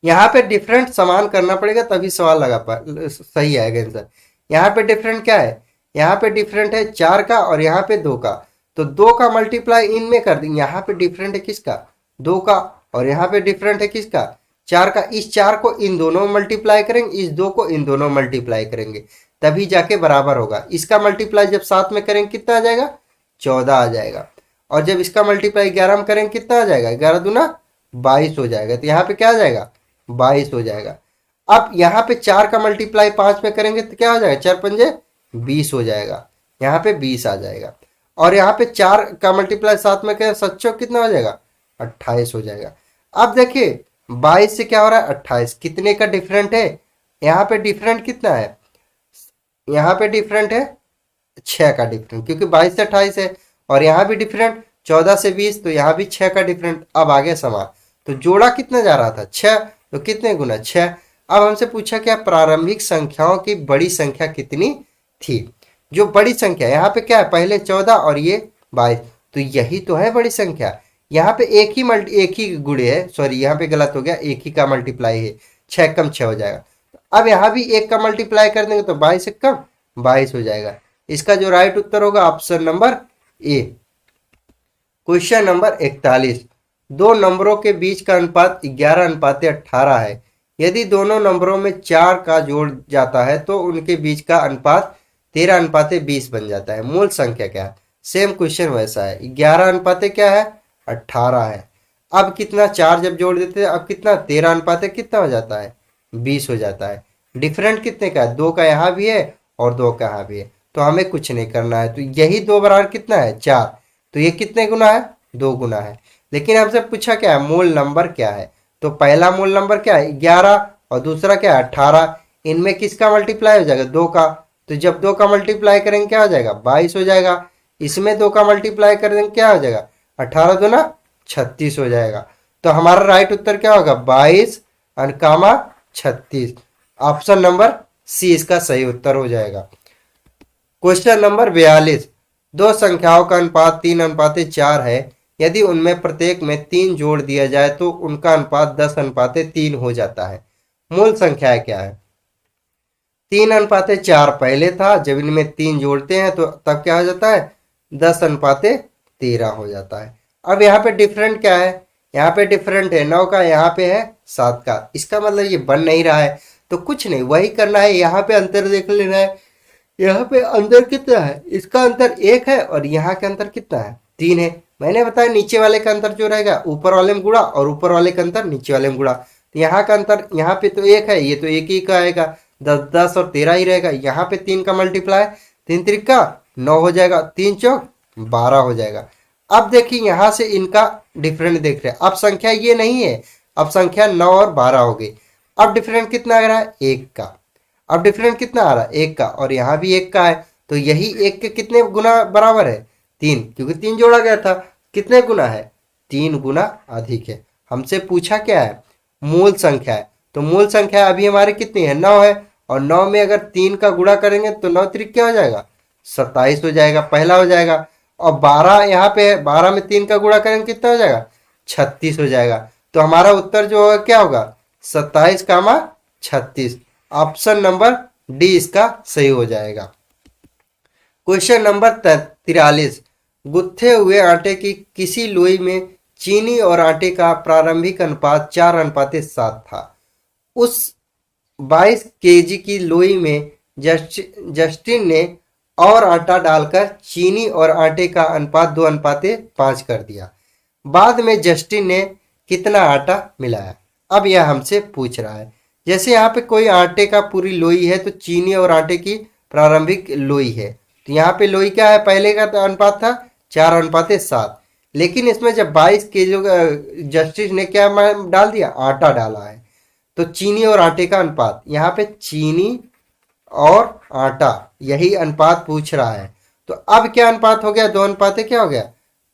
यहाँ पे डिफरेंट समान करना पड़ेगा तभी सवाल लगा सही आएगा आंसर। यहाँ पे डिफरेंट क्या है, यहाँ पे डिफरेंट है 4 का और यहाँ पे 2 का, तो 2 का मल्टीप्लाई इनमें कर देंगे। यहाँ पे डिफरेंट है किसका, 2 का, और यहाँ पे डिफरेंट है किसका, 4 का। इस 4 को इन दोनों में मल्टीप्लाई करेंगे, इस 2 को इन दोनों में मल्टीप्लाई करेंगे, तभी जाके बराबर होगा। इसका मल्टीप्लाई जब साथ में करेंगे कितना आ जाएगा, 14 आ जाएगा। और जब इसका मल्टीप्लाई 11 में करेंगे कितना आ जाएगा, 11 दूना 22 हो जाएगा। तो यहाँ पे क्या आ जाएगा, 22 हो जाएगा। अब यहाँ पे 4 का मल्टीप्लाई 5 में करेंगे तो क्या हो जाएगा, 4 पंजे 20 हो जाएगा, यहाँ पे 20 आ जाएगा। और यहाँ पे 4 का मल्टीप्लाई 7 में करें, सच्चो कितना हो जाएगा, 28 हो जाएगा। अब देखिए 22 से क्या हो रहा है, 28, कितने का डिफरेंट है, यहाँ पे डिफरेंट कितना है, यहाँ पे डिफरेंट है 6 का डिफरेंट, क्योंकि 22 से 28 है। और यहाँ भी डिफरेंट 14 से 20, तो यहाँ भी 6 का डिफरेंट। अब आगे समान, तो जोड़ा कितना जा रहा था, 6, तो कितने गुना 6। अब हमसे पूछा क्या, प्रारंभिक संख्याओं की बड़ी संख्या कितनी थी। जो बड़ी संख्या यहाँ पे क्या है, पहले 14 और ये 22, तो यही तो है बड़ी संख्या। यहाँ पे एक ही गुणे है, सॉरी यहाँ पे गलत हो गया, एक ही का मल्टीप्लाई है, 6 कम 6 हो जाएगा। अब यहाँ भी 1 का मल्टीप्लाई कर देंगे तो 22 से कम 22 हो जाएगा। इसका जो राइट उत्तर होगा option number A. Question number 41, दो नंबरों के बीच का अनुपात 11:18 है। यदि दोनों नंबरों में 4 का जोड़ जाता है तो उनके बीच का अनुपात 13:20 बन जाता है। मूल संख्या क्या है, सेम क्वेश्चन वैसा है, 11 क्या है, 18 है। अब कितना, 4 जब जोड़ देते हैं अब कितना, 13 कितना हो जाता है, 20 हो जाता है। डिफरेंट कितने का है, 2 का यहाँ भी है और 2 का यहाँ भी है, तो हमें कुछ नहीं करना है। तो यही 2 बराबर कितना है, 4, तो ये कितने गुना है, 2 गुना है। लेकिन हमसे पूछा क्या है, मूल नंबर क्या है, तो पहला मूल नंबर क्या है 11 और दूसरा क्या है 18। इनमें किसका मल्टीप्लाई हो जाएगा, 2 का, तो जब 2 का मल्टीप्लाई करेंगे क्या हो जाएगा, 22 हो जाएगा। इसमें 2 का मल्टीप्लाई करेंगे क्या हो जाएगा, 18 दूना 36 हो जाएगा। तो हमारा राइट उत्तर क्या होगा, 22 अनकामा 36, ऑप्शन नंबर सी इसका सही उत्तर हो जाएगा। क्वेश्चन नंबर 42, दो संख्याओं का अनुपात 3:4 है। यदि उनमें प्रत्येक में 3 जोड़ दिया जाए तो उनका अनुपात 10:3 हो जाता है। मूल संख्या क्या है, 3:4 पहले था, जब इनमें 3 जोड़ते हैं तो तब क्या हो जाता है, 10:13 हो जाता है। अब यहाँ पे डिफरेंट क्या है, यहाँ पे डिफरेंट है 9 का, यहाँ पे है 7 का, इसका मतलब ये बन नहीं रहा है, तो कुछ नहीं, वही करना है, यहाँ पे अंतर देख लेना है। यहाँ पे अंतर कितना है, इसका अंतर 1 है और यहाँ का अंतर कितना है, 3 है। मैंने बताया नीचे वाले का अंतर जो रहेगा ऊपर वाले में गुणा, और ऊपर वाले का अंतर नीचे वाले में गुणा। तो यहाँ का अंतर, यहाँ पे तो 1 है, ये तो 1 ही का आएगा, 10 10 और 13 ही रहेगा। यहाँ पे 3 का मल्टीप्लाई, 3 त्रिका 9 हो जाएगा, 3 चौक 12 हो जाएगा। अब देखिए यहाँ से इनका डिफरेंट देख रहे हैं, अब संख्या ये नहीं है, अब संख्या 9 और 12 हो गई। अब डिफरेंट कितना आ रहा है, 1 का। अब डिफरेंट कितना आ रहा है, 1 का, और यहाँ भी 1 का है, तो यही 1 के कितने गुना बराबर है, 3, क्योंकि 3 जोड़ा गया था, कितने गुना है, 3 गुना अधिक है। हमसे पूछा क्या है, मूल संख्या है, तो मूल संख्या अभी हमारी कितनी है, 9 है, और 9 में अगर 3 का गुणा करेंगे तो 9 त्रिक क्या हो जाएगा, 27 हो जाएगा, पहला हो जाएगा। और 12 यहाँ पे है, 12 में 3 का गुणा करेंगे कितना हो जाएगा, 36 हो जाएगा। तो हमारा उत्तर जो होगा क्या होगा, 27, ऑप्शन नंबर डी इसका सही हो जाएगा। क्वेश्चन नंबर 43, गुत्थे हुए आटे की किसी लोई में चीनी और आटे का प्रारंभिक अनुपात 4:7 था। उस 22 केजी की लोई में जस्टिन ने और आटा डालकर चीनी और आटे का अनुपात 2:5 कर दिया। बाद में जस्टिन ने कितना आटा मिलाया। अब यह हमसे पूछ रहा है, जैसे यहाँ पे कोई आटे का पूरी लोई है तो चीनी और आटे की प्रारंभिक लोई है, तो यहाँ पे लोई क्या है, पहले का तो अनुपात था 4:7, लेकिन इसमें जब 22 केजी जस्टिस ने क्या डाल दिया, आटा डाला है, तो चीनी और आटे का अनुपात, यहाँ पे चीनी और आटा यही अनुपात पूछ रहा है, तो अब क्या अनुपात हो गया, 2 अनुपात क्या हो गया,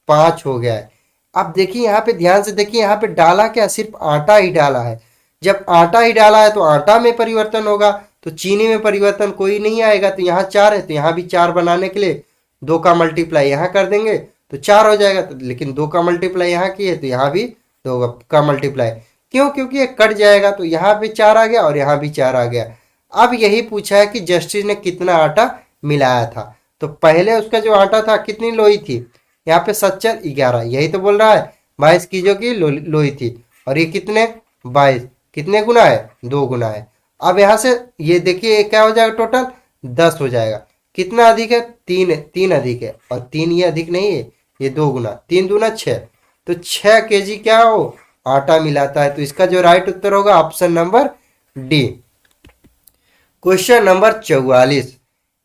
5 हो गया है। अब देखिए यहाँ पे ध्यान से देखिए, यहाँ पे डाला क्या, सिर्फ आटा ही डाला है। जब आटा ही डाला है तो आटा में परिवर्तन होगा, तो चीनी में परिवर्तन कोई नहीं आएगा। तो यहाँ 4 है तो यहाँ भी 4 बनाने के लिए 2 का मल्टीप्लाई यहाँ कर देंगे तो 4 हो जाएगा। तो लेकिन 2 का मल्टीप्लाई यहाँ किए तो यहाँ भी 2 का मल्टीप्लाई, क्यों, क्योंकि ये कट जाएगा। तो यहाँ भी 4 आ गया और यहाँ भी 4 आ गया। अब यही पूछा है कि जस्टिस ने कितना आटा मिलाया था। तो पहले उसका जो आटा था कितनी लोई थी, यहाँ पे 7×4 = 11, यही तो बोल रहा है। 22 कीजो की लोई थी, और ये कितने 22, कितने गुना है, 2 गुना है। अब यहाँ से ये देखिए क्या हो जाएगा, टोटल 10 हो जाएगा। कितना अधिक है, 3 अधिक है, और 3 ये अधिक नहीं है, ये 2 गुना, 3 दूना 6, तो 6 केजी क्या हो, आटा मिलाता है। तो इसका जो राइट उत्तर होगा option number D. Question number 44,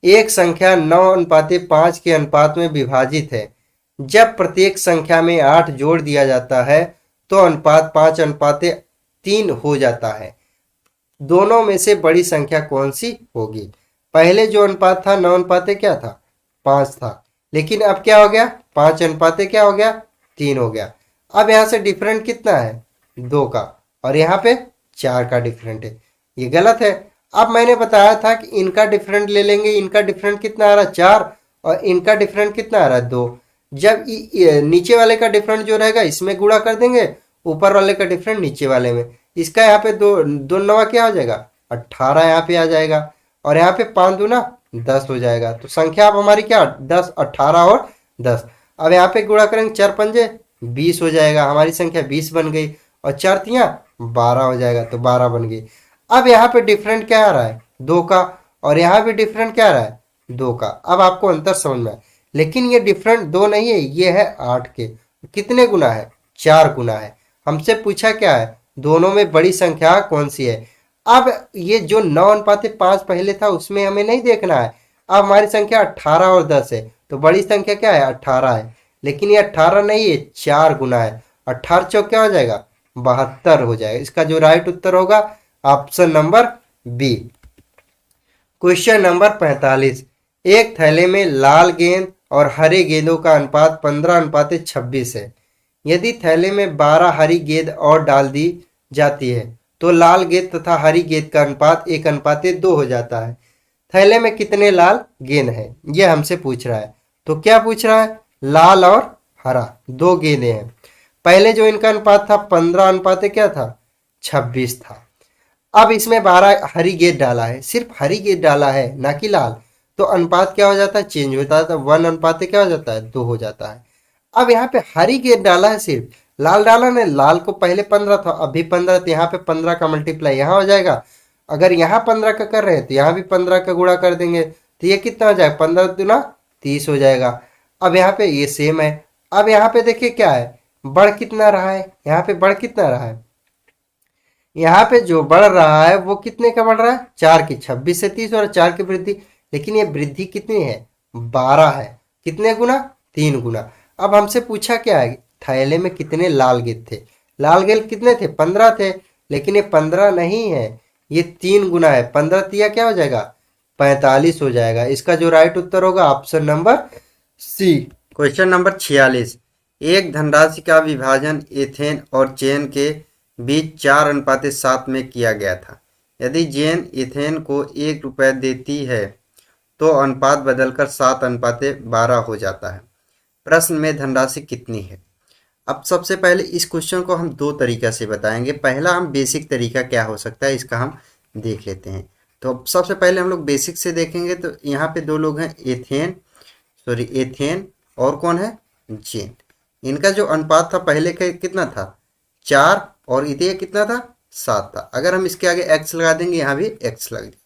एक संख्या 9:5 के अनुपात में विभाजित है। जब प्रत्येक संख्या में 8 जोड़ दिया जाता है तो अनुपात 5:3 हो जाता है। दोनों में से बड़ी संख्या कौन सी होगी। पहले जो अनुपात था 9 क्या था, 5 था, लेकिन अब क्या हो गया, 5 क्या हो गया, 3 हो गया। अब यहाँ से डिफरेंट कितना है, 2 का, और यहाँ पे 4 का डिफरेंट है, ये गलत है। अब मैंने बताया था कि इनका डिफरेंट ले लेंगे, इनका डिफरेंट कितना आ रहा है, 4, और इनका डिफरेंट कितना आ रहा है, 2। जब नीचे वाले का डिफरेंट जो रहेगा इसमें गुणा कर देंगे, ऊपर वाले का डिफरेंट नीचे वाले में। इसका यहाँ पे 2 9 क्या हो जाएगा, 18 यहाँ पे आ जाएगा, और यहाँ पे 5 दूना 10 हो जाएगा। तो संख्या अब हमारी क्या, 10, 18 और 10। अब यहाँ पे गुणा करेंगे, 4 पंजे 20 हो जाएगा, हमारी संख्या 20 बन गई, और 4 तियां 12 हो जाएगा, तो 12 बन गई। अब यहाँ पे डिफरेंट क्या आ रहा है, 2 का, और यहाँ भी डिफरेंट क्या आ रहा है, 2 का। अब आपको अंतर समझ में आए, लेकिन ये डिफरेंट 2 नहीं है, ये है 8 के। कितने गुना है, 4 गुना है। हमसे पूछा क्या है, दोनों में बड़ी संख्या कौन सी है। अब ये जो 9:5 पहले था उसमें हमें नहीं देखना है। अब हमारी संख्या 18 और 10 है, तो बड़ी संख्या क्या है, 18 है, लेकिन ये 18 नहीं है, 4 गुना है। 18 चौक क्या हो जाएगा, 72 हो जाएगा। इसका जो राइट उत्तर होगा option number B. Question number 45, एक थैले में लाल गेंद और हरे गेंदों का अनुपात 15:26 है। यदि थैले में 12 हरी गेंद और डाल दी जाती है तो लाल गेंद तथा हरी गेंद का अनुपात 1:2 हो जाता है। थैले में कितने लाल गेंद हैं, यह हमसे पूछ रहा है। तो क्या पूछ रहा है, लाल और हरा 2 गेंदें हैं। पहले जो इनका अनुपात था 15:26 था। अब इसमें 12 हरी गेंद डाला है, सिर्फ हरी गेंद डाला है, ना कि लाल, तो अनुपात क्या हो जाता है, चेंज होता है, तो 1 क्या हो जाता है, 2 हो जाता है। अब यहाँ पे हरी गेंद डाला है, सिर्फ लाल डाला ने, लाल को पहले 15 था, अभी 15, तो यहाँ पे 15 का मल्टीप्लाई यहाँ हो जाएगा। अगर यहाँ 15 का कर रहे हैं तो यहाँ भी 15 का गुणा कर देंगे, तो ये कितना हो जाएगा, 15 दूना 30 हो जाएगा। अब यहाँ पे ये सेम है। अब यहाँ पे देखिए क्या है, बढ़ कितना रहा है, यहाँ पे बढ़ कितना रहा है, यहाँ पे जो बढ़ रहा है वो कितने का बढ़ रहा है, 4 की, 26 से 30 और 4 की वृद्धि, लेकिन ये वृद्धि कितनी है, 12 है। कितने गुना, 3 गुना। अब हमसे पूछा क्या है, थैले में कितने लाल गेंद थे, लाल गेंद कितने थे, 15 थे, लेकिन ये 15 नहीं है, ये 3 गुना है। 15 तिया क्या हो जाएगा, 45 हो जाएगा। इसका जो राइट उत्तर होगा option number C. Question number 46, एक धनराशि का विभाजन एथेन और चेन के बीच 4:7 में किया गया था। यदि जेन एथेन को 1 रुपये देती है तो अनुपात बदलकर 7:12 हो जाता है। प्रश्न में धनराशि कितनी है। अब सबसे पहले इस क्वेश्चन को हम 2 तरीक़ा से बताएंगे। पहला हम बेसिक तरीका क्या हो सकता है इसका हम देख लेते हैं। तो अब सबसे पहले हम लोग बेसिक से देखेंगे। तो यहाँ पे 2 लोग हैं, एथेन और कौन है, जेन। इनका जो अनुपात था पहले का कितना था, 4, और इधर कितना था, 7 था। अगर हम इसके आगे x लगा देंगे, यहाँ भी x लग जाएगा।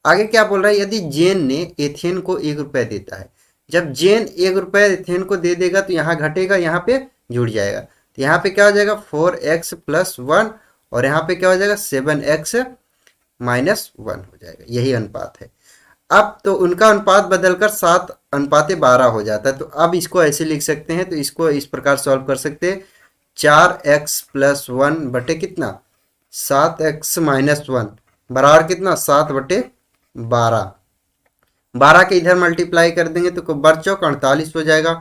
आगे क्या बोल रहा है, यदि जेन ने एथेन को 1 रुपये देता है, जब जेन 1 रुपये एथेन को दे देगा तो यहाँ घटेगा, यहाँ पे जुड़ जाएगा। तो यहाँ पे क्या हो जाएगा, 4x + 1, और यहाँ पे क्या हो जाएगा, 7x - 1 हो जाएगा। यही अनुपात है। अब तो उनका अनुपात बदलकर 7:12 हो जाता है। तो अब इसको ऐसे लिख सकते हैं, तो इसको इस प्रकार सॉल्व कर सकते हैं, 4x + 1 बटे कितना, 7x - 1 बराबर कितना, 7/12, 12 के इधर मल्टीप्लाई कर देंगे तो बर चौक 48 हो जाएगा।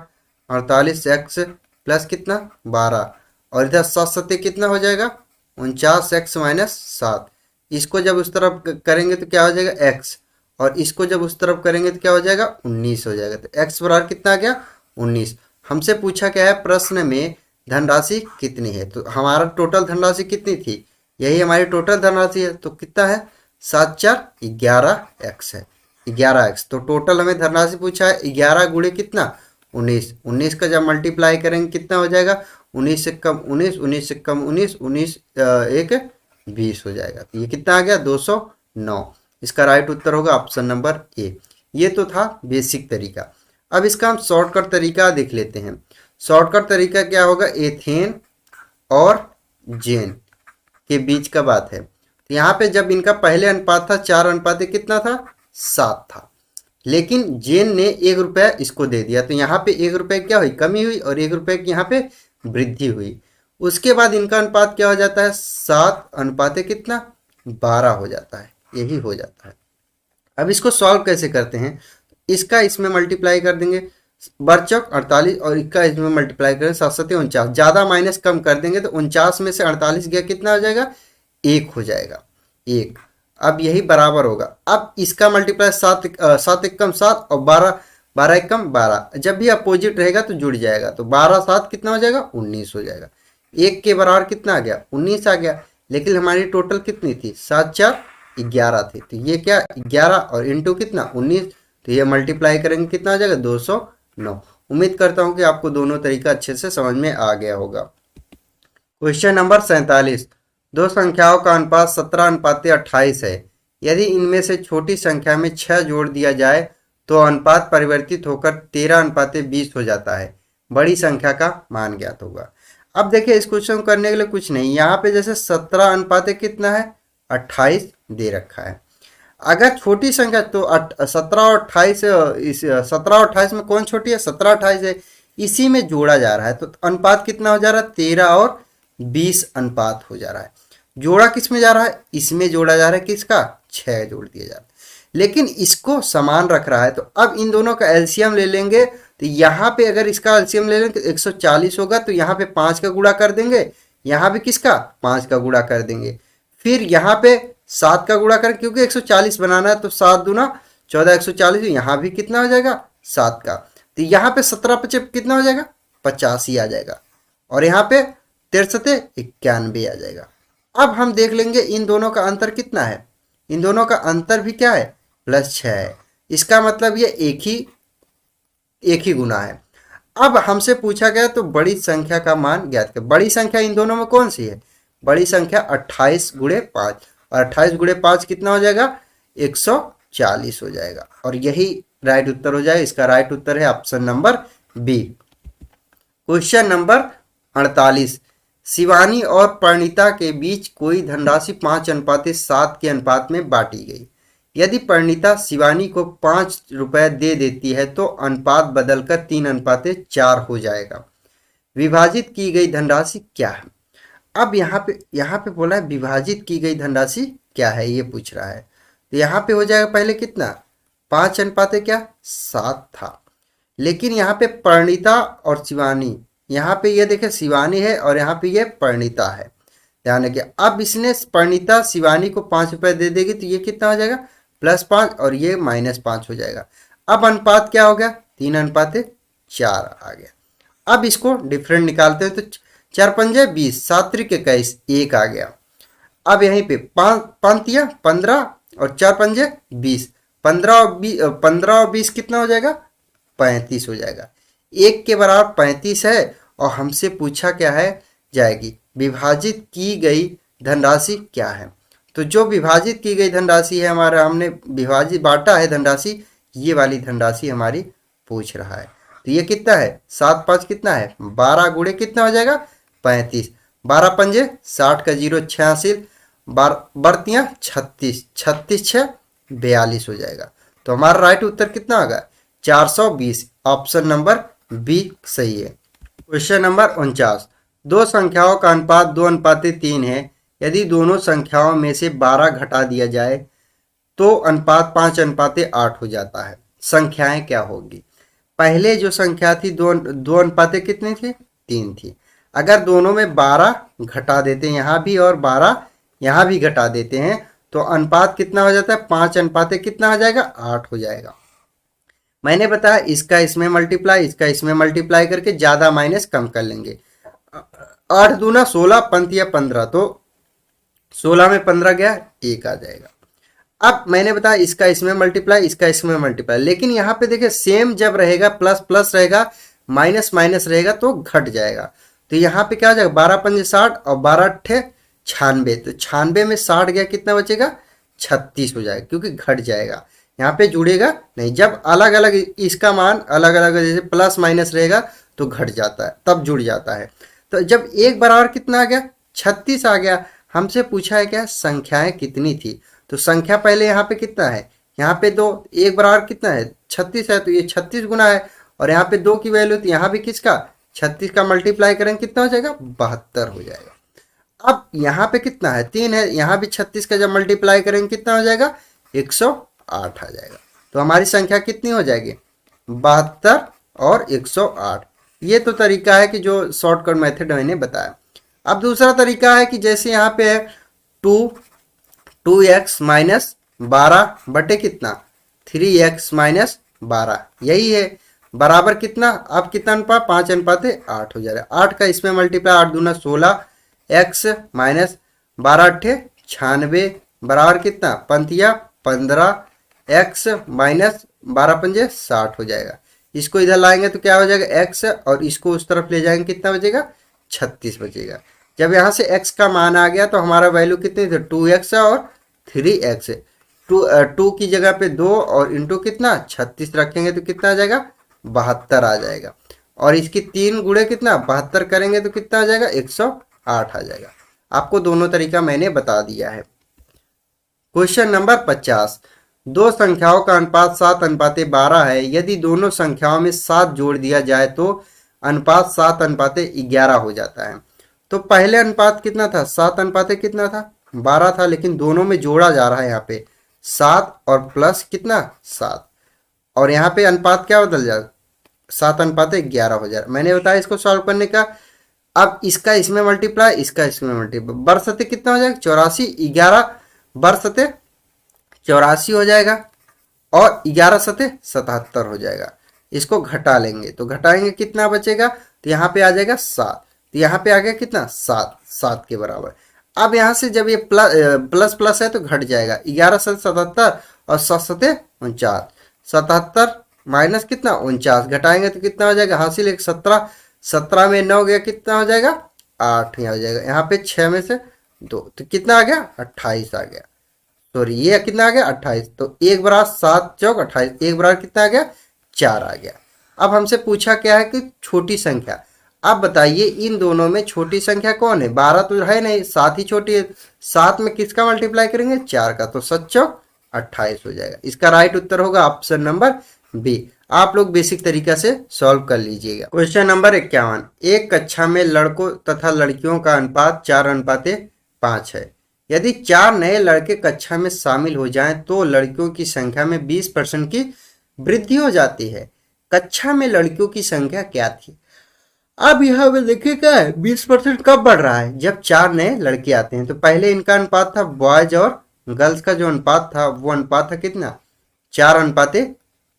48x प्लस कितना 12, और इधर 7 सत्ते कितना हो जाएगा 49x माइनस 7। इसको जब उस तरफ करेंगे तो क्या हो जाएगा x, और इसको जब उस तरफ करेंगे तो क्या हो जाएगा 19 हो जाएगा। तो x बराबर कितना आ गया 19। हमसे पूछा क्या है प्रश्न में धनराशि कितनी है, तो हमारा टोटल धनराशि कितनी थी, यही हमारी टोटल धनराशि है। तो कितना है 7 4 11x है, 11x। तो टोटल हमें धनराशि पूछा है 11 गुणे कितना 19। 19 का जब मल्टीप्लाई करेंगे कितना हो जाएगा 19 से कम 19, 19 से कम 19, 19 एक 20 हो जाएगा। तो ये कितना आ गया 209। इसका राइट उत्तर होगा ऑप्शन नंबर ए। ये तो था बेसिक तरीका। अब इसका हम शॉर्टकट तरीका देख लेते हैं। शॉर्टकट तरीका क्या होगा, एथेन और जेन के बीच का बात है। तो यहाँ पे जब इनका पहले अनुपात था 4 अनुपात कितना था 7 था, लेकिन जेन ने 1 रुपया इसको दे दिया, तो यहाँ पे 1 रुपये क्या हुई कमी हुई, और 1 रुपये की यहाँ पे वृद्धि हुई। उसके बाद इनका अनुपात क्या हो जाता है 7 अनुपात कितना 12 हो जाता है, यही हो जाता है। अब इसको सॉल्व कैसे करते हैं, इसका इसमें मल्टीप्लाई कर देंगे बरचौक 48, और इसका इसमें मल्टीप्लाई करें 7 7 49, ज़्यादा माइनस कम कर देंगे तो 49 में से 48 गया कितना हो जाएगा 1 हो जाएगा 1। अब यही बराबर होगा, अब इसका मल्टीप्लाई 7 एक कम 7 और 12 एक कम 12, जब भी अपोजिट रहेगा तो जुड़ जाएगा, तो 12 7 कितना हो जाएगा 19 हो जाएगा। 1 के बराबर कितना आ गया 19 आ गया, लेकिन हमारी टोटल कितनी थी 7 4 11 थी, तो ये क्या 11 और इंटू कितना 19, तो ये मल्टीप्लाई करेंगे कितना आ जाएगा 209। उम्मीद करता हूँ कि आपको दोनों तरीका अच्छे से समझ में आ गया होगा। क्वेश्चन नंबर 47, दो संख्याओं का अनुपात 17 अनुपात 28 है। यदि इनमें से छोटी संख्या में 6 जोड़ दिया जाए तो अनुपात परिवर्तित होकर 13 अनुपात 20 हो जाता है। बड़ी संख्या का मान ज्ञात होगा। अब देखिए इस क्वेश्चन को करने के लिए कुछ नहीं, यहाँ पे जैसे 17 अनुपात कितना है 28 दे रखा है। अगर छोटी संख्या तो 17 और 28, इस 17 और 28 में कौन छोटी है 17 28 है, इसी में जोड़ा जा रहा है, तो अनुपात कितना हो जा रहा है 13 और 20 अनुपात हो जा रहा है। जोड़ा किस में जा रहा है, इसमें जोड़ा जा रहा है, किसका 6 जोड़ दिया जा रहा है, लेकिन इसको समान रख रहा है। तो अब इन दोनों का एलसीएम ले लेंगे, तो यहाँ पे अगर इसका एलसीएम ले लेंगे तो 140 होगा, तो यहाँ पे 5 का गुणा कर देंगे, यहाँ भी किसका 5 का गुणा कर देंगे, फिर यहाँ पे 7 का गुणा करें क्योंकि 140 बनाना है, तो 7 दूना 14 140, यहाँ भी कितना हो जाएगा 7 का, तो यहाँ पे 17 पचे कितना हो जाएगा 85 आ जाएगा, और यहाँ पे 63 91 आ जाएगा। अब हम देख लेंगे इन दोनों का अंतर कितना है, इन दोनों का अंतर भी क्या है +6 है, इसका मतलब ये एक ही गुना है। अब हमसे पूछा गया तो बड़ी संख्या का मान ज्ञात करें। बड़ी संख्या इन दोनों में कौन सी है, बड़ी संख्या 28 गुणे 5, और 28 गुणे 5 कितना हो जाएगा 140 हो जाएगा, और यही राइट उत्तर हो जाएगा। इसका राइट उत्तर है option number B. Question number 48, Shivani और परिणीता के बीच कोई धनराशि 5 अनुपात 7 के अनुपात में बांटी गई। यदि परिणीता शिवानी को 5 रुपए दे देती है तो अनुपात बदलकर 3 अनुपात 4 हो जाएगा। विभाजित की गई धनराशि क्या है। अब यहाँ पे बोला है विभाजित की गई धनराशि क्या है, ये पूछ रहा है। तो यहाँ पे हो जाएगा पहले कितना 5 अनुपात क्या 7 था, लेकिन यहाँ पे परिणीता और शिवानी, यहाँ पे ये देखे शिवानी है और यहाँ पे ये परिणीता है, ध्यान रखिए। अब इसने परिणीता शिवानी को 5 रुपए दे देगी तो ये कितना हो जाएगा +5 और ये -5 हो जाएगा। अब अनुपात क्या हो गया 3 अनुपात 4 आ गया। अब इसको डिफरेंट निकालते हैं तो 4 पंजे 20, 7 त्रिक 21, 1 आ गया। अब यहीं पे 5 15 और 4 पंजे 20, 15 और 20 कितना हो जाएगा 35 हो जाएगा। 1 के बराबर 35 है, और हमसे पूछा क्या है जाएगी विभाजित की गई धनराशि क्या है। तो जो विभाजित की गई धनराशि है हमारा, हमने विभाजित बांटा है धनराशि, ये वाली धनराशि हमारी पूछ रहा है। तो ये कितना है 7 5 कितना है 12 गुणे कितना हो जाएगा 35, 12 पंजे 60 का 0 86, बरतियाँ 36, 36 6 42 हो जाएगा। तो हमारा राइट उत्तर कितना होगा 420, ऑप्शन नंबर बी सही है। क्वेश्चन नंबर 49, दो संख्याओं का अनुपात 2 अनुपात 3 है। यदि दोनों संख्याओं में से 12 घटा दिया जाए तो अनुपात 5 अनुपात 8 हो जाता है। संख्याएं क्या होगी। पहले जो संख्या थी दो दो अनुपाते कितनी थी, 3 थी। अगर दोनों में 12 घटा देते हैं यहाँ भी और 12 यहाँ भी घटा देते हैं तो अनुपात कितना हो जाता है, 5 अनुपाते कितना हो जाएगा, 8 हो जाएगा। मैंने बताया इसका इसमें मल्टीप्लाई, इसका इसमें मल्टीप्लाई करके ज्यादा माइनस कम कर लेंगे। 8 दूना 16 पंथ या 15, तो 16 में 15 गया 1 आ जाएगा। अब मैंने बताया इसका इसमें मल्टीप्लाई, इसका इसमें मल्टीप्लाई, लेकिन यहाँ पे देखिए सेम जब रहेगा, प्लस प्लस रहेगा, माइनस माइनस रहेगा तो घट जाएगा। तो यहाँ पे क्या हो जाएगा, 12 पंजे 60 और 12 अट्ठे 96, तो 96 में 60 गया कितना बचेगा, 36 हो जाएगा, क्योंकि घट जाएगा, यहाँ पे जुड़ेगा नहीं। जब अलग अलग इसका मान अलग अलग जैसे प्लस माइनस रहेगा तो घट जाता है, तब जुड़ जाता है। तो जब एक बराबर कितना आ गया, 36 आ गया। हमसे पूछा है क्या, संख्याएं कितनी थी, तो संख्या पहले यहाँ पे कितना है, यहाँ पे 2, एक बराबर कितना है, 36 है, तो ये 36 गुना है। और यहाँ पे 2 की वैल्यू थी, यहाँ भी किसका, 36 का मल्टीप्लाई करेंगे कितना हो जाएगा, 72 हो जाएगा। अब यहाँ पे कितना है, 3 है, यहाँ भी 36 का जब मल्टीप्लाई करेंगे कितना हो जाएगा, 108 आ जाएगा। तो हमारी संख्या कितनी हो जाएगी, 72 और 108। ये तो तरीका है कि जो शॉर्टकट मेथड मैंने बताया। अब दूसरा तरीका है कि जैसे यहाँ पे है 2x माइनस 12 बटे कितना, 3x माइनस 12, यही है, बराबर कितना, अब कितना अनुपात, 5 अनुपात 8 हो जाएगा। 8 का इसमें मल्टीप्लाई, 8 दूना 16, x माइनस 12 अट्ठे 96, बराबर कितना, पंथिया 15, x माइनस 12 पंजे 60 हो जाएगा। इसको इधर लाएंगे तो क्या हो जाएगा, x, और इसको उस तरफ ले जाएंगे कितना बचेगा, 36 बचेगा। जब यहाँ से x का मान आ गया तो हमारा वैल्यू कितनी थी, 2x और 3x। 2 की जगह पे 2 और इंटू कितना 36 रखेंगे तो कितना आ जाएगा, 72 आ जाएगा। और इसकी 3 गुणे कितना 72 करेंगे तो कितना आ जाएगा, 108 आ जाएगा। आपको दोनों तरीका मैंने बता दिया है। क्वेश्चन नंबर 50, दो संख्याओं का अनुपात 7 अनुपाते 12 है। यदि दोनों संख्याओं में 7 जोड़ दिया जाए तो अनुपात 7 अनुपाते 11 हो जाता है। तो पहले अनुपात कितना था, 7 अनुपाते कितना था, 12 था, लेकिन दोनों में जोड़ा जा रहा है यहाँ पे 7 और प्लस कितना 7, और यहाँ पे अनुपात क्या बदल जाए, 7 अनुपाते 11 हो जाए। मैंने बताया इसको सॉल्व करने का। अब इसका इसमें मल्टीप्लाई, इसका इसमें मल्टीप्लाई, बरसते कितना हो जाएगा, 84, 11 बरसते 84 हो जाएगा, और 11 सते 77 हो जाएगा। इसको घटा लेंगे तो घटाएंगे कितना बचेगा, तो यहाँ पे आ जाएगा 7, तो यहाँ पे आ गया कितना 7, 7 के बराबर। अब यहाँ से जब ये प्लस प्लस है तो घट जाएगा, 11 सते 77 और 7 सते 49, 77 माइनस कितना 49, घटाएंगे तो कितना हो जाएगा, हासिल एक 17, 17 में 9 गया कितना हो जाएगा, 8 यहाँ हो जाएगा। यहाँ पे 6 में से 2 तो कितना आ गया, 28 आ गया। सॉरी ये कितना आ गया, 28, तो 1 बराबर 7 चौक 28, 1 बराबर कितना आ गया, 4 आ गया। अब हमसे पूछा क्या है कि छोटी संख्या। अब बताइए इन दोनों में छोटी संख्या कौन है, 12 तो है नहीं, 7 ही छोटी है। 7 में किसका मल्टीप्लाई करेंगे, 4 का, तो 7 चौक 28 हो जाएगा। इसका राइट उत्तर होगा ऑप्शन नंबर बी। आप लोग बेसिक तरीका से सॉल्व कर लीजिएगा। क्वेश्चन नंबर 51, एक कक्षा में लड़कों तथा लड़कियों का अनुपात 4 अनुपाते 5 है। यदि 4 नए लड़के कक्षा में शामिल हो जाएं तो लड़कियों की संख्या में 20% की वृद्धि हो जाती है। कक्षा में लड़कियों की संख्या क्या थी। अब यहाँ पे देखिए क्या है, 20% कब बढ़ रहा है, जब 4 नए लड़के आते हैं। तो पहले इनका अनुपात था, बॉयज और गर्ल्स का जो अनुपात था वो अनुपात था कितना, 4 अनुपाते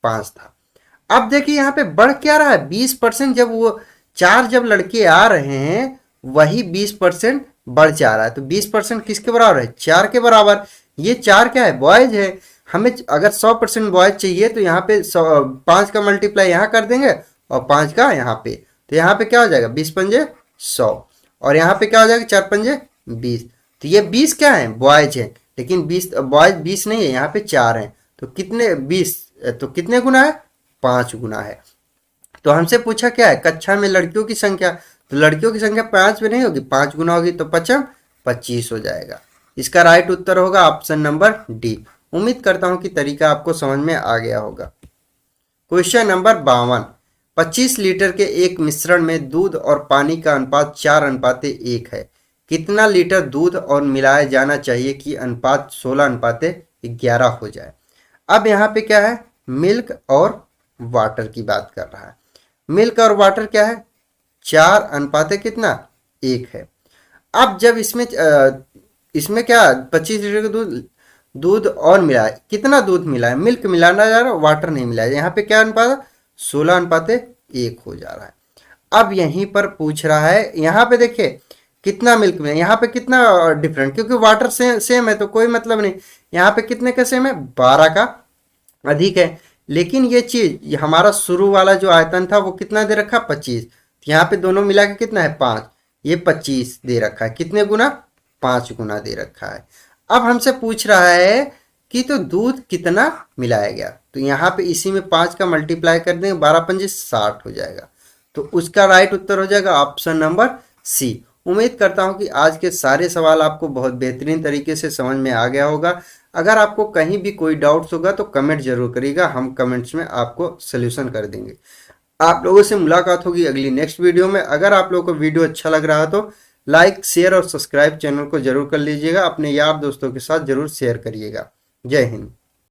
5 था। अब देखिए यहाँ पे बढ़ क्या रहा है, 20%। जब वो 4 जब लड़के आ रहे हैं वही 20% बढ़ जा रहा है। तो 20% किसके बराबर है, 4 के बराबर। ये 4 क्या है, बॉयज है। हमें अगर 100% बॉयज चाहिए तो यहाँ पे 5 का मल्टीप्लाई यहाँ कर देंगे और 5 का यहाँ पे, तो यहाँ पे क्या हो जाएगा, 20 पंजे 100, और यहाँ पे क्या हो जाएगा, 4 पंजे 20। तो ये 20 क्या है, बॉयज है, लेकिन 20 बॉयज 20 नहीं है, यहाँ पे 4 है। तो कितने 20, तो कितने गुना है, 5 गुना है। तो हमसे पूछा क्या है, कक्षा में लड़कियों की संख्या, तो लड़कियों की संख्या 5 में नहीं होगी, 5 गुना होगी, तो 5 25 हो जाएगा। इसका राइट उत्तर होगा ऑप्शन नंबर डी। उम्मीद करता हूं कि तरीका आपको समझ में आ गया होगा। क्वेश्चन नंबर 52, 25 लीटर के एक मिश्रण में दूध और पानी का अनुपात 4 अनुपाते 1 है। कितना लीटर दूध और मिलाया जाना चाहिए कि अनुपात 16 अनुपाते 11 हो जाए। अब यहाँ पे क्या है, मिल्क और वाटर की बात कर रहा है। मिल्क और वाटर क्या है, 4 अनुपात कितना, 1 है। अब जब इसमें क्या 25 लीटर का दूध दूध और मिला है, कितना दूध मिला है, मिल्क मिलाना जा रहा है, वाटर नहीं मिला है, यहाँ पे क्या अनुपात है, 16 अनुपात 1 हो जा रहा है। अब यहीं पर पूछ रहा है, यहाँ पे देखिए कितना मिल्क में, यहाँ पे कितना डिफरेंट, क्योंकि वाटर सेम है तो कोई मतलब नहीं। यहाँ पे कितने का सेम है, 12 का अधिक है। लेकिन ये चीज हमारा शुरू वाला जो आयतन था वो कितना दे रखा, 25। यहाँ पे दोनों मिला के कितना है, 5। ये 25 दे रखा है, कितने गुना, 5 गुना दे रखा है। अब हमसे पूछ रहा है कि तो दूध कितना मिलाया गया, तो यहाँ पे इसी में 5 का मल्टीप्लाई कर देंगे, 12 पंजे 60 हो जाएगा। तो उसका राइट उत्तर हो जाएगा ऑप्शन नंबर सी। उम्मीद करता हूं कि आज के सारे सवाल आपको बहुत बेहतरीन तरीके से समझ में आ गया होगा। अगर आपको कहीं भी कोई डाउट्स होगा तो कमेंट जरूर करिएगा, हम कमेंट्स में आपको सोल्यूशन कर देंगे। आप लोगों से मुलाकात होगी अगली नेक्स्ट वीडियो में। अगर आप लोगों को वीडियो अच्छा लग रहा तो लाइक शेयर और सब्सक्राइब चैनल को जरूर कर लीजिएगा, अपने यार दोस्तों के साथ जरूर शेयर करिएगा। जय हिंद।